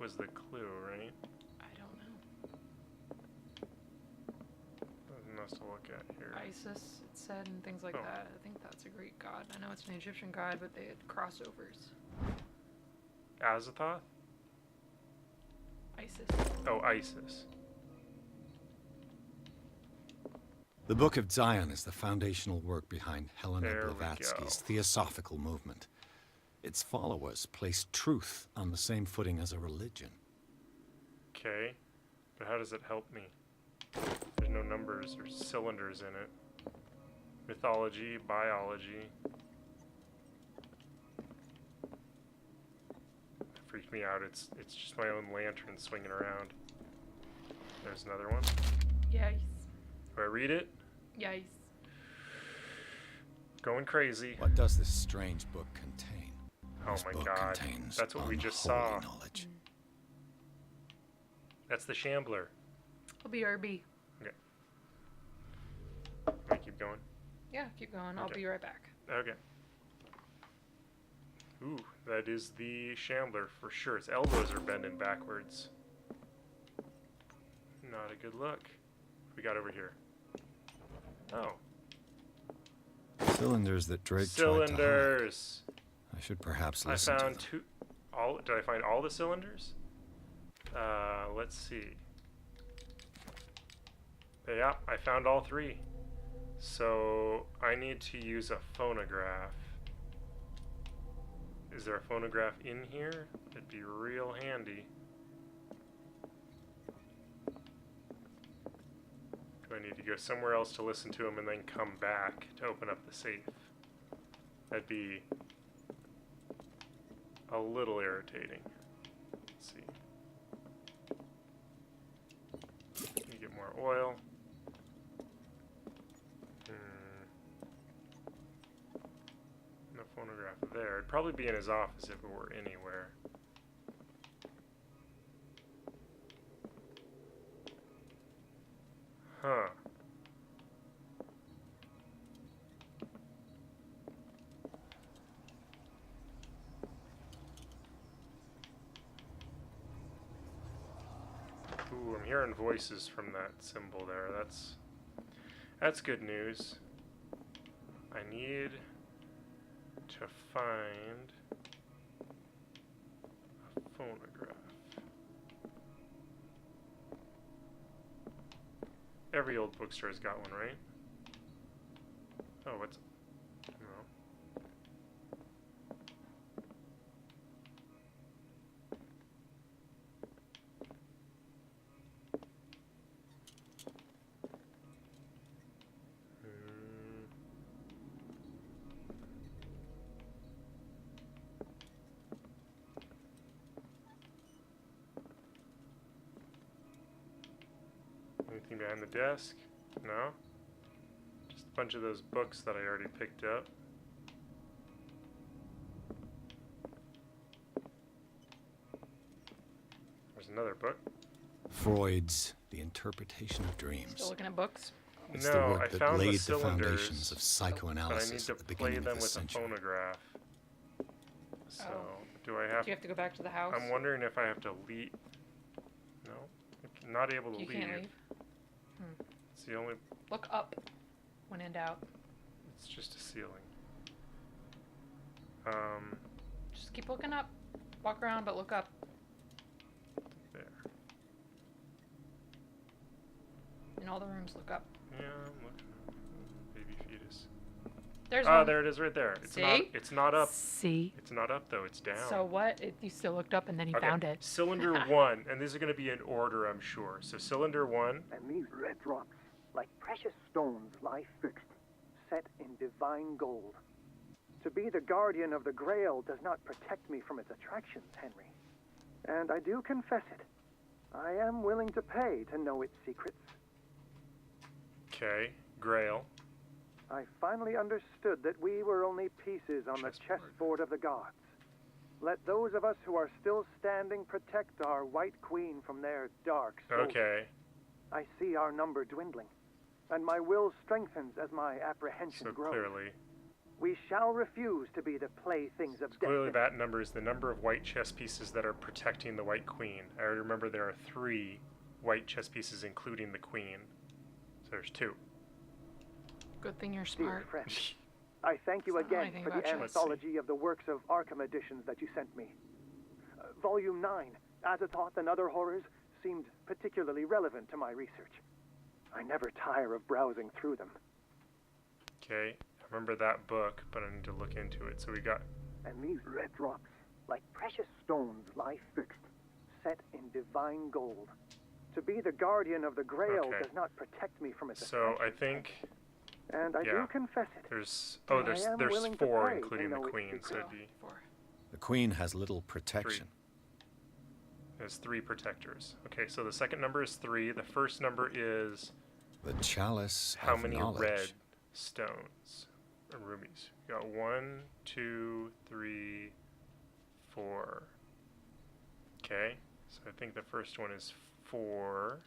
Was the clue, right? I don't know. Nothing else to look at here. Isis, it said, and things like Oh. that. I think that's a Greek god. I know it's an Egyptian god, but they had crossovers. Azathoth? Isis. Oh, Isis. The Book of Zion is the foundational work behind Helena There we Blavatsky's go. theosophical movement. Its followers place truth on the same footing as a religion. Okay, but how does it help me? There's no numbers or cylinders in it. Mythology, biology. Freaked me out. It's just my own lantern swinging around. There's another one. Yes. Do I read it? Yes. Going crazy. What does this strange book contain? Oh This my book god. contains That's what we just unholy saw. knowledge. That's the Shambler. I'll be RB. Okay. Can I keep going? Yeah, keep going. I'll Okay. be right back. Okay. Ooh, that is the Shambler for sure. Its elbows are bending backwards. Not a good look. What we got over here? Oh. Cylinders that Drake Cylinders! tried to hide. I should perhaps I listen found to them. two. Did I find all the cylinders? Let's see. Yeah, I found all 3. So I need to use a phonograph. Is there a phonograph in here? That'd be real handy. Do I need to go somewhere else to listen to them and then come back to open up the safe? That'd be a little irritating. Let's see. Let me get more oil. No phonograph there. It'd probably be in his office if it were anywhere. Huh. Ooh, I'm hearing voices from that symbol there. That's good news. I need to find a phonograph. Every old bookstore's got one, right? Oh, what's... No. Anything behind the desk? No? Just a bunch of those books that I already picked up. There's another book. Freud's The Interpretation of Still Dreams. looking at books? It's the No, work I that found the laid the cylinders, foundations of but I need psychoanalysis to at the play beginning them of the with a century. phonograph. So, Oh. do I have... Do you have to go back to the house? I'm wondering if I have to leave... No, I'm not able to You leave. can't leave. It's the only... Look up when in doubt. It's just a ceiling. Just keep looking up. Walk around, but look up. There. In all the rooms, look up. Yeah, I'm looking. Baby fetus. There's Ah, one. there it is right there. It's See? not. It's not up. See? It's not up though. It's down. So what? You still looked up and then he Okay, found it. Cylinder 1, and these are going to be in order, I'm sure. So cylinder 1. And these red drops, like precious stones, lie fixed, set in divine gold. To be the guardian of the Grail does not protect me from its attractions, Henry. And I do confess it. I am willing to pay to know its secrets. Okay, Grail. I finally understood that we were only pieces on the chessboard of the gods. Let those of us who are still standing protect our White Queen from their dark souls. Okay. I see our number dwindling, and my will strengthens as my apprehension So grows. clearly, We shall refuse to be the playthings of clearly destiny. that number is the number of white chess pieces that are protecting the White Queen. I remember there are 3 white chess pieces, including the Queen. So there's 2. Good thing you're Dear smart. friend, I thank you It's not again anything for about the chess. anthology of the works of Arkham editions that you sent me. Volume 9, Azathoth and Other Horrors, seemed particularly relevant to my research. I never tire of browsing through them. Okay, I remember that book, but I need to look into it. So we got... And these red drops, like precious stones, lie fixed, set in divine gold. To be the guardian of the Grail Okay. does not protect me from its So I attractions, think and I yeah. do confess it. there's... Oh, I am there's willing to 4, pay including to the know its Queen, so secret. it'd be... 4. The Queen has little protection. There's 3 protectors. Okay, so the second number is 3. The first number is The Chalice how of many Knowledge. red stones or rubies? We got 1, 2, 3, 4. Okay, so I think the first one is 4.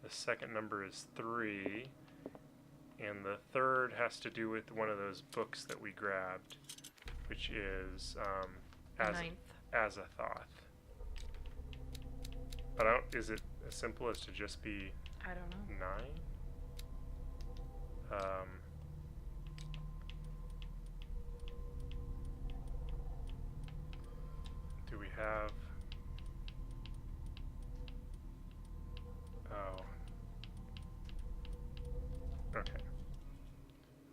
The second number is 3. And the third has to do with one of those books that we grabbed, which is Ninth. Azathoth. But I don't, is it as simple as to just be I don't know. 9? Do we have... Oh. Okay.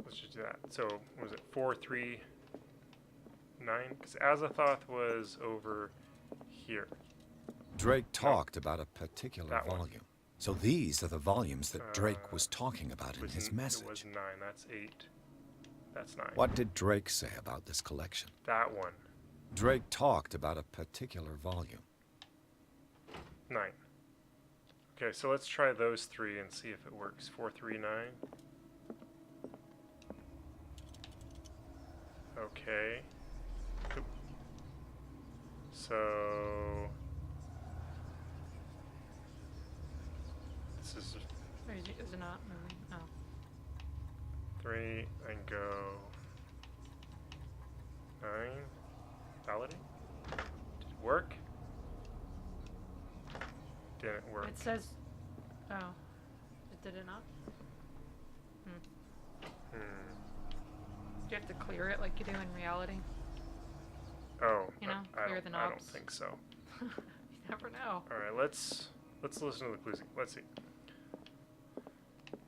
Let's just do that. So, was it 4, 3, 9? Because Azathoth was over here. Drake talked about a particular That one. volume. So these are the volumes that Drake was talking about in Was his n- message. It was 9. That's 8. That's 9. What did Drake say about this collection? That one. Drake talked about a particular volume. 9. Okay, so let's try those 3 and see if it works. 4, 3, 9. Okay. Oop. So this is Is it not moving? Oh. 3 and go 9. Validate. Did it work? Didn't work. It says. Oh. Did it not? Hmm. Do you have to clear it like you do in reality? Oh, You know, I clear don't, the I don't knobs. think so. You never know. All right, let's listen to the clues. Let's see.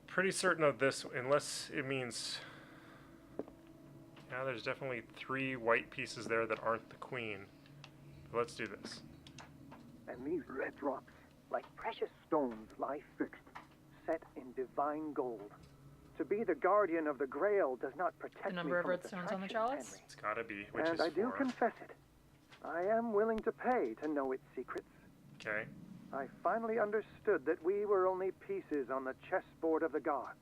Pretty certain of this, unless it means. Yeah, there's definitely 3 white pieces there that aren't the Queen. But let's do this. And these red drops, like precious stones, lie fixed, set in divine gold. To be the guardian of the Grail does not protect The me number of from red its stones on the attractions, chalice? Henry. It's gotta be, which And is I do 4. confess it. I am willing to pay to know its secrets. Okay. I finally understood that we were only pieces on the chessboard of the gods.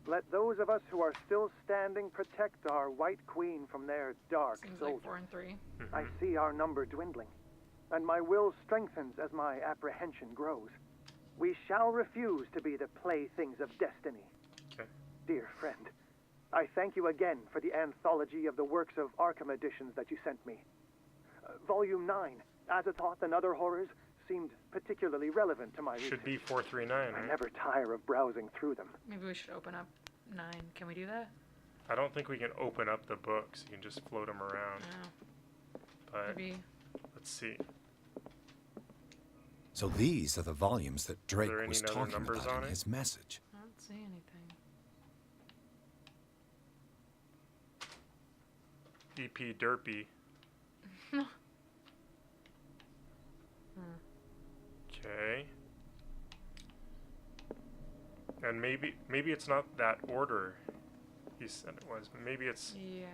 Let those of us who are still standing protect our White Queen from their dark Seems soldiers. like 4 and 3. I see our number dwindling, and my will strengthens as my apprehension grows. We shall refuse to be the playthings of destiny. Okay. Dear friend, I thank you again for the anthology of the works of Arkham editions that you sent me. Volume 9, Azathoth and Other Horrors, seemed particularly relevant to my research. Should be 439, I right? never tire of browsing through them. Maybe we should open up 9. Can we do that? I don't think we can open up the books. You can just float them around. No. But Maybe. let's see. So these are the volumes that Drake there any was other talking numbers about on in it? his message. I don't see anything. EP Derpy. Okay. And maybe it's not that order he said it was, but maybe it's Yeah.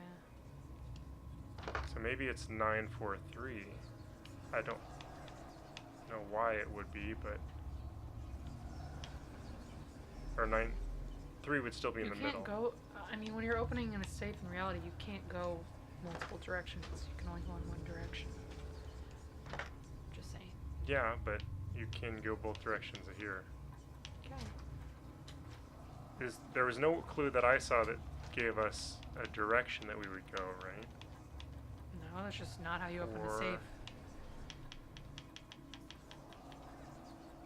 so maybe it's 943. I don't know why it would be, but or 93 would still be in You the can't middle. go. I mean, when you're opening in a safe in reality, you can't go multiple directions. You can only go in one direction. Just saying. Yeah, but you can go both directions here. Okay. There was no clue that I saw that gave us a direction that we would go, right? No, that's just not how you open a Four. safe.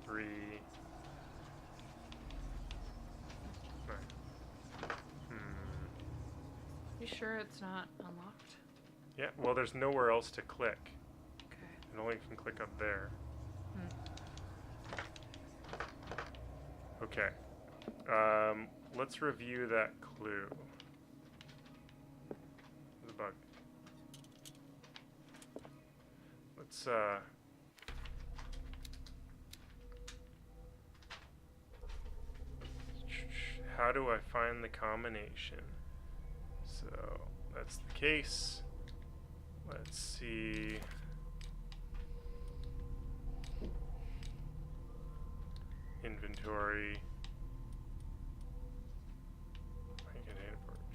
3. You sure it's not unlocked? Yeah, well, there's nowhere else to click. Okay. It only can click up there. Okay. Let's review that clue. The bug. Let's, how do I find the combination? So, that's the case. Let's see. Inventory.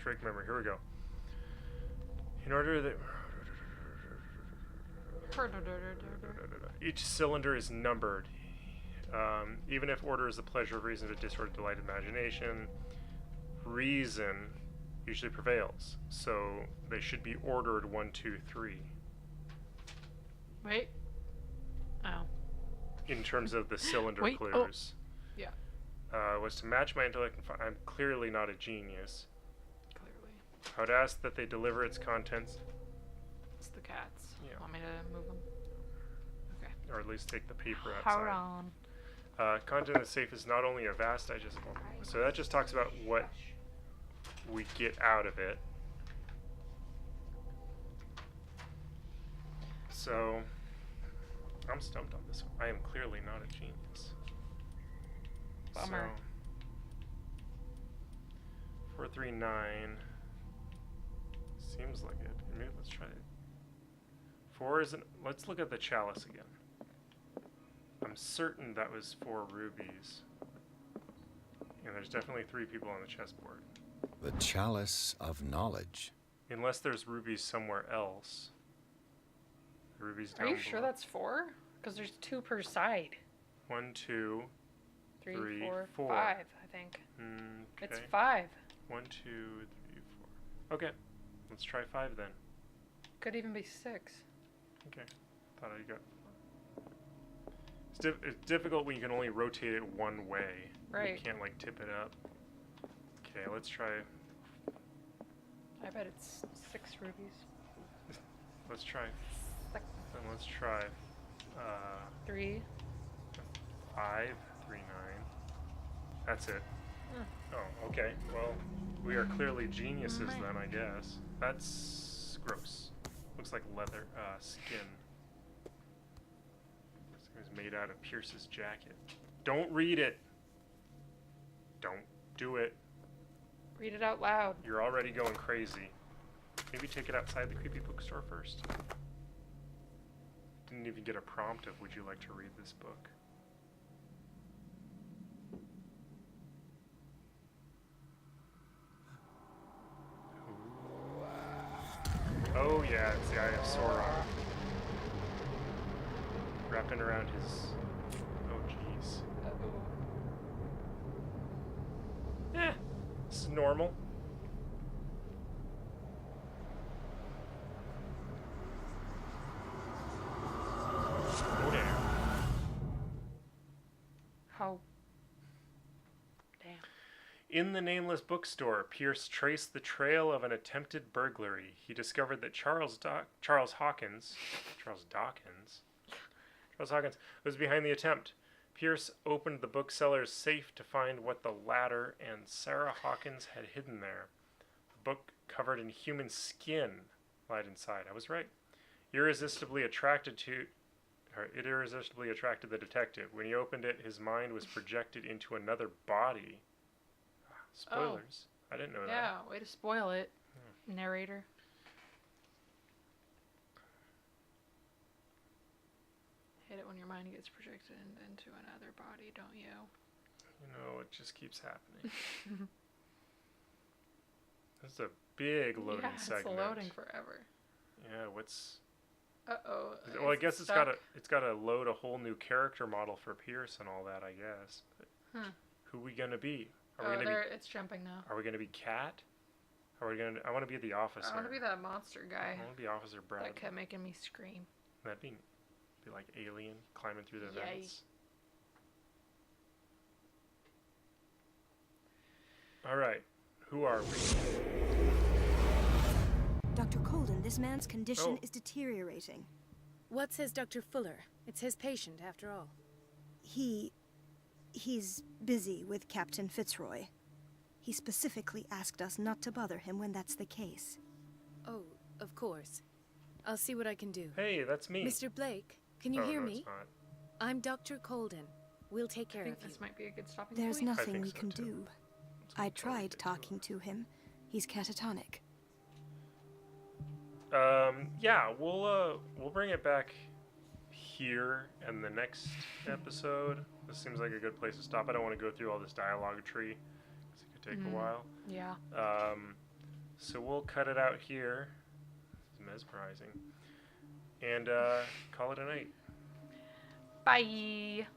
Drake memory. Here we go. In order that each cylinder is numbered. Even if order is the pleasure of reason to disorder delight imagination, reason usually prevails. So they should be ordered 1, 2, 3. Wait. Oh. In terms of the cylinder Wait, oh. clues. Yeah. Was to match my intellect and I'm clearly not a genius. Clearly. I would ask that they deliver its contents, It's the cats. Yeah. Want me to move them? Okay. or at least take the paper outside. Hold on. Content of the safe is not only a vast digestible, so that just talks about what we get out of it. So, I'm stumped on this one. I am clearly not a genius. Bummer. So, 439 seems like it. Maybe let's try it. 4 isn't. Let's look at the chalice again. I'm certain that was 4 rubies. And there's definitely 3 people on the chessboard. The chalice of knowledge. Unless there's rubies somewhere else. The rubies down Are you sure below. that's 4? Because there's 2 per side. 1, 2, 3, 3, 4, 4. 5, I think. Okay. It's 5. 1, 2, 3, 4. Okay. Let's try 5 then. Could even be 6. Okay. Thought I got. It's difficult when you can only rotate it one way. Right. You can't like tip it up. Okay, let's try. I bet it's 6 rubies. Let's try. Six. Then let's try. 3. 5, 3, 9. That's it. Hmm. Oh, okay. Well, we are clearly geniuses then, I guess. That's gross. Looks like leather, skin. It was made out of Pierce's jacket. Don't read it. Don't do it. Read it out loud. You're already going crazy. Maybe take it outside the creepy bookstore first. Didn't even get a prompt of, would you like to read this book? Oh yeah, it's the Eye of Sauron. Wrapping around his... Oh jeez. Eh, this is normal. In the nameless bookstore, Pierce traced the trail of an attempted burglary. He discovered that Charles Hawkins was behind the attempt. Pierce opened the bookseller's safe to find what the latter and Sarah Hawkins had hidden there. The book covered in human skin lied inside. I was right. It irresistibly attracted the detective. When he opened it, his mind was projected into another body. Spoilers. I didn't know that. Yeah, way to spoil it, narrator. Hate it when your mind gets projected into another body, don't you? You know, it just keeps happening. This is a big loading segment. It's loading forever. Yeah, what's... Uh-oh. Well, I guess it's gotta load a whole new character model for Pierce and all that, I guess. But who we gonna be? It's jumping now. Are we gonna be Cat? I want to be the officer. I want to be that monster guy. I want to be Officer Brad. That kept making me scream. That'd be like Alien climbing through the vents. All right, who are we? Dr. Colden, this man's condition is deteriorating. What says Dr. Fuller? It's his patient, after all. He's busy with Captain Fitzroy. He specifically asked us not to bother him when that's the case. Oh, of course. I'll see what I can do. Hey, that's me. Mr. Blake, can you hear me? It's not. I'm Dr. Colden. We'll take care of you. I think this might be a good stopping There's point. nothing we so, can too. do. I tried talking to him. He's catatonic. Yeah, we'll bring it back here in the next episode. This seems like a good place to stop. I don't want to go through all this dialogue tree because it could take a while. Yeah. So we'll cut it out here. It's mesmerizing. And call it a night. Bye.